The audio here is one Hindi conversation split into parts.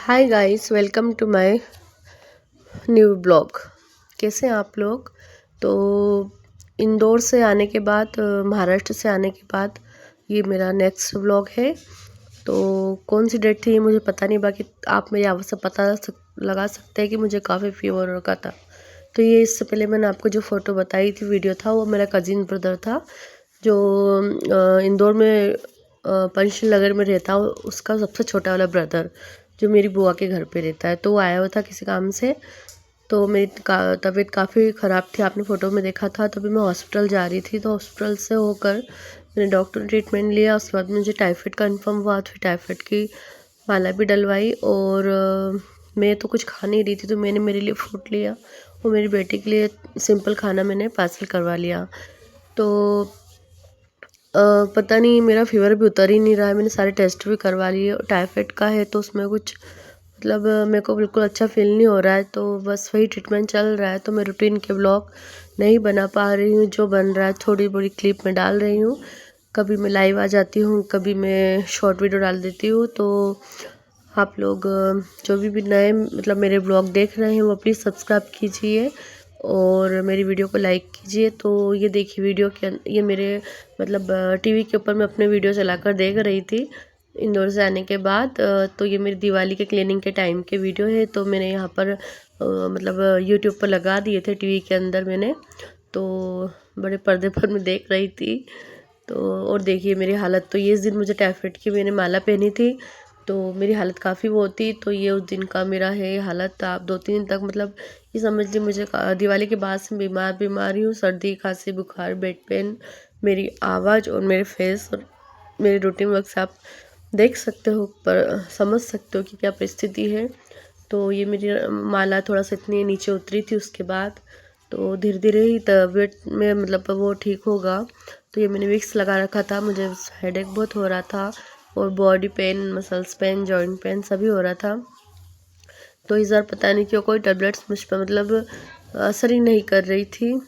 Hi guys, welcome to my new blog. कैसे हैं आप लोग? तो इंदौर से आने के बाद महाराष्ट्र से आने के बाद ये मेरा नेक्स्ट ब्लॉग है। तो कौन सी डेट थी ये मुझे पता नहीं, बाकी आप मेरी आवाज़ से लगा सकते हैं कि मुझे काफ़ी फीवर हो रखा था। तो ये इससे पहले मैंने आपको जो फ़ोटो बताई थी, वीडियो था, वो मेरा कज़िन ब्रदर था जो इंदौर में पंचशील नगर में रहता, उसका सबसे छोटा वाला ब्रदर जो मेरी बुआ के घर पे रहता है। तो वो आया हुआ था किसी काम से। तो मेरी तबीयत काफ़ी ख़राब थी, आपने फ़ोटो में देखा था। तभी मैं हॉस्पिटल जा रही थी, तो हॉस्पिटल से होकर मैंने डॉक्टर ने ट्रीटमेंट लिया। उसके बाद मुझे टाइफाइड कन्फर्म हुआ, फिर टाइफाइड की माला भी डलवाई। और मैं तो कुछ खा नहीं रही थी, तो मैंने मेरे लिए फ्रूट लिया और मेरी बेटी के लिए सिंपल खाना मैंने पार्सल करवा लिया। तो पता नहीं, मेरा फ़ीवर भी उतर ही नहीं रहा है। मैंने सारे टेस्ट भी करवा लिए। टाइफाइड का है तो उसमें कुछ मतलब मेरे को बिल्कुल अच्छा फ़ील नहीं हो रहा है। तो बस वही ट्रीटमेंट चल रहा है। तो मैं रूटीन के ब्लॉग नहीं बना पा रही हूँ, जो बन रहा है थोड़ी बड़ी क्लिप में डाल रही हूँ। कभी मैं लाइव आ जाती हूँ, कभी मैं शॉर्ट वीडियो डाल देती हूँ। तो आप लोग जो भी नए मतलब मेरे ब्लॉग देख रहे हैं वो प्लीज़ सब्सक्राइब कीजिए और मेरी वीडियो को लाइक कीजिए। तो ये देखिए वीडियो के ये मेरे मतलब टीवी के ऊपर मैं अपने वीडियो चलाकर देख रही थी इंदौर से आने के बाद। तो ये मेरी दिवाली के क्लीनिंग के टाइम के वीडियो है। तो मैंने यहाँ पर मतलब यूट्यूब पर लगा दिए थे टीवी के अंदर मैंने। तो बड़े पर्दे पर मैं देख रही थी। तो और देखिए मेरी हालत, तो ये इस दिन मुझे टाइफाइड की मैंने माला पहनी थी, तो मेरी हालत काफ़ी वो थी। तो ये उस दिन का मेरा है हालत। आप 2-3 दिन तक मतलब ये समझ लीजिए मुझे दिवाली के बाद से बीमार ही हूँ। सर्दी, खांसी, बुखार, बैक पेन, मेरी आवाज़ और मेरे फेस और मेरे रूटीन वर्क से आप देख सकते हो, पर समझ सकते हो कि क्या परिस्थिति है। तो ये मेरी माला थोड़ा सा इतनी नीचे उतरी थी उसके बाद। तो धीरे धीरे ही तबीयत में मतलब वो ठीक होगा। तो ये मैंने विक्स लगा रखा था, मुझे हेडेक बहुत हो रहा था और body pain, muscles pain, joint pain सभी हो रहा था। तो इस बार पता नहीं क्यों कोई टेबलेट्स मुझ पर मतलब असर ही नहीं कर रही थी।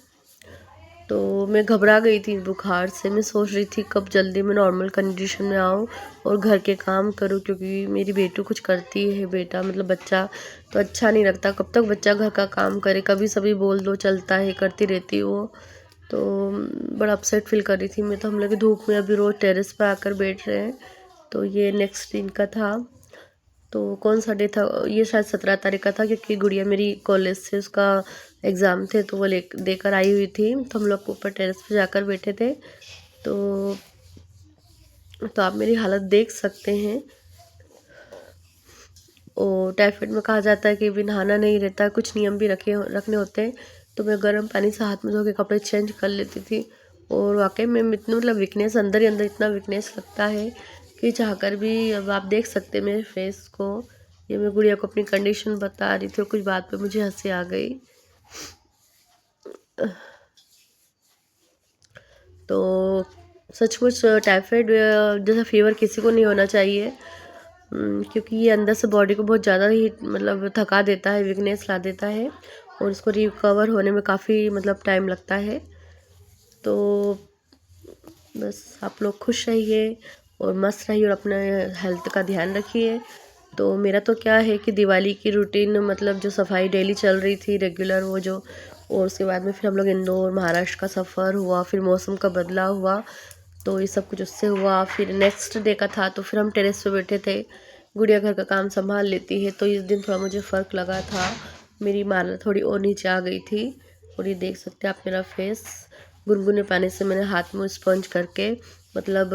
तो मैं घबरा गई थी बुखार से। मैं सोच रही थी कब जल्दी मैं नॉर्मल कंडीशन में आऊँ और घर के काम करूँ, क्योंकि मेरी बेटी कुछ करती है, बेटा मतलब बच्चा तो अच्छा नहीं लगता। कब तक बच्चा घर का काम करे, कभी सभी बोल दो चलता है, करती रहती है वो। तो बड़ा अपसेट फील कर रही थी मैं। तो हम लोग धूप में अभी रोज़ टेरेस पर आकर बैठ रहे हैं। तो ये नेक्स्ट दिन का था। तो कौन सा डे था ये, शायद 17 तारीख का था, क्योंकि गुड़िया मेरी कॉलेज से उसका एग्ज़ाम थे तो वो ले देकर आई हुई थी। तो हम लोग ऊपर टेरेस पे जाकर बैठे थे। तो आप मेरी हालत देख सकते हैं। और टाइफाइड में कहा जाता है कि भी नहाना नहीं रहता है, कुछ नियम भी रखने होते हैं। तो मैं गर्म पानी से हाथ में धो के कपड़े चेंज कर लेती थी। और वाकई में इतना मतलब वीकनेस अंदर ही अंदर इतना वीकनेस लगता है कि चाहकर भी, अब आप देख सकते हैं मेरे फेस को। ये मैं गुड़िया को अपनी कंडीशन बता रही थी और कुछ बात पे मुझे हंसी आ गई। तो सचमुच टाइफाइड जैसा फीवर किसी को नहीं होना चाहिए, क्योंकि ये अंदर से बॉडी को बहुत ज़्यादा ही मतलब थका देता है, वीकनेस ला देता है और इसको रिकवर होने में काफ़ी मतलब टाइम लगता है। तो बस आप लोग खुश रहिए और मस्त रहिए और अपने हेल्थ का ध्यान रखिए। तो मेरा तो क्या है कि दिवाली की रूटीन मतलब जो सफाई डेली चल रही थी रेगुलर वो जो, और उसके बाद में फिर हम लोग इंदौर महाराष्ट्र का सफ़र हुआ, फिर मौसम का बदलाव हुआ। तो ये सब कुछ उससे हुआ। फिर नेक्स्ट डे का था तो फिर हम टेरेस पे बैठे थे। गुड़िया घर का काम संभाल लेती है, तो इस दिन थोड़ा मुझे फ़र्क लगा था। मेरी माला थोड़ी और नीचे आ गई थी। और ये देख सकते हैं आप मेरा फेस। गुनगुने पानी से मैंने हाथ में स्पंज करके मतलब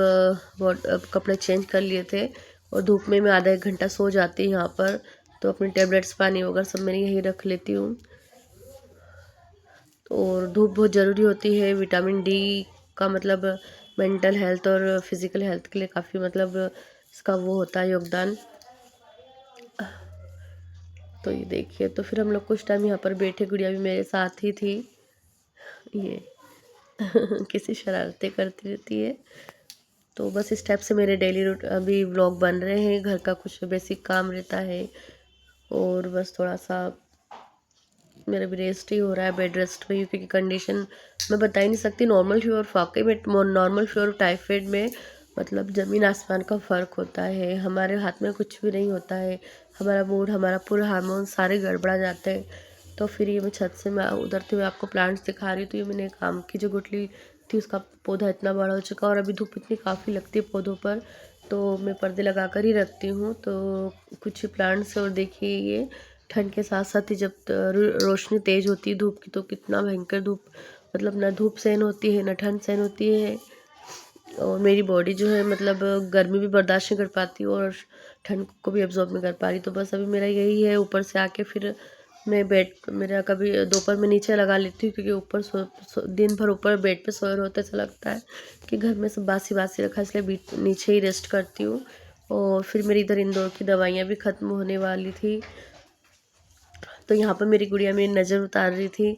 कपड़े चेंज कर लिए थे। और धूप में मैं आधा 1 घंटा सो जाती हूँ यहाँ पर। तो अपनी टेबलेट्स, पानी वगैरह सब मैंने यहीं रख लेती हूँ। और धूप बहुत ज़रूरी होती है, विटामिन डी का मतलब मेंटल हेल्थ और फिज़िकल हेल्थ के लिए काफ़ी मतलब इसका वो होता है योगदान। तो ये देखिए, तो फिर हम लोग कुछ टाइम यहाँ पर बैठे, गुड़िया भी मेरे साथ ही थी। ये किसी शरारतें करती रहती है। तो बस इस टाइप से मेरे डेली रूट अभी व्लॉग बन रहे हैं। घर का कुछ बेसिक काम रहता है और बस थोड़ा सा मेरा भी रेस्ट ही हो रहा है, बेड रेस्ट में, क्योंकि कंडीशन मैं बता ही नहीं सकती। नॉर्मल फीवर, वाकई में नॉर्मल फीवर टाइफाइड में मतलब ज़मीन आसमान का फ़र्क होता है। हमारे हाथ में कुछ भी नहीं होता है, हमारा मूड, हमारा पूरा हार्मोन सारे गड़बड़ा जाते हैं। तो फिर ये मैं छत से मैं उतरते हुए आपको प्लांट्स दिखा रही हूँ। तो ये मैंने एक आम की जो गुठली थी उसका पौधा इतना बड़ा हो चुका, और अभी धूप इतनी काफ़ी लगती है पौधों पर, तो मैं पर्दे लगा कर ही रखती हूँ। तो कुछ प्लांट्स, और देखिए ये ठंड के साथ साथ ही जब रोशनी तेज़ होती है धूप की, तो कितना भयंकर धूप, मतलब ना धूप सहन होती है ना ठंड सहन होती है। और मेरी बॉडी जो है मतलब गर्मी भी बर्दाश्त नहीं कर पाती और ठंड को भी एब्जॉर्ब नहीं कर पा रही। तो बस अभी मेरा यही है, ऊपर से आके फिर मैं बेड, मेरा कभी दोपहर में नीचे लगा लेती हूँ, क्योंकि ऊपर दिन भर ऊपर बेड पे सोए होते, ऐसा लगता है कि घर में सब बासी बासी रखा है, इसलिए नीचे ही रेस्ट करती हूँ। और फिर मेरी इधर इंदौर की दवाइयाँ भी ख़त्म होने वाली थी, तो यहाँ पर मेरी गुड़िया मेरी नज़र उतार रही थी।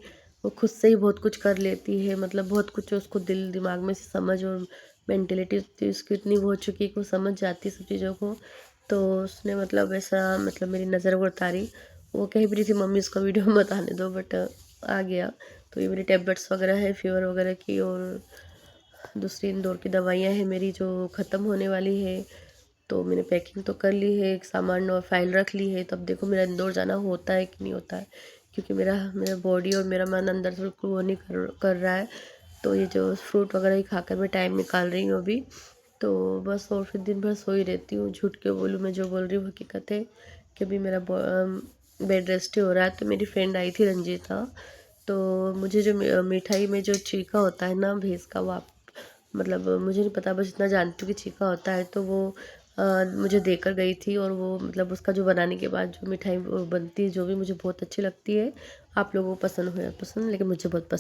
वो खुद से ही बहुत कुछ कर लेती है, मतलब बहुत कुछ उसको दिल दिमाग में से समझ, और मेंटेलिटी उसकी इतनी वो हो चुकी है कि वो समझ जाती है सब चीज़ों को। तो उसने मतलब ऐसा, मतलब मेरी नज़र वो उतारी। वो कह भी रही थी मम्मी इसको वीडियो मत आने दो, बट आ गया। तो ये मेरी टैबलेट्स वगैरह है फीवर वगैरह की, और दूसरी इंदौर की दवाइयाँ हैं मेरी जो ख़त्म होने वाली है। तो मैंने पैकिंग तो कर ली है, एक सामान और फाइल रख ली है। तब देखो मेरा इंदौर जाना होता है कि नहीं होता है, क्योंकि मेरा मेरा बॉडी और मेरा मन अंदर से बिल्कुल वो नहीं कर रहा है। तो ये जो फ्रूट वगैरह ही खाकर मैं टाइम निकाल रही हूँ अभी। तो बस, और फिर दिन भर सोई रहती हूँ। झूठ क्यों बोलूँ, मैं जो बोल रही हूँ हकीकत है कि अभी मेरा बेड रेस्ट ही हो रहा है। तो मेरी फ्रेंड आई थी रंजीता, तो मुझे जो मिठाई में जो चीका होता है ना भैंस का, वो आप, मतलब मुझे नहीं पता, बस इतना जानती हूँ कि चीका होता है। तो वो मुझे देकर गई थी, और वो मतलब उसका जो बनाने के बाद जो मिठाई वो बनती है जो भी, मुझे बहुत अच्छी लगती है। आप लोगों को पसंद हो या पसंद, लेकिन मुझे बहुत पसंद।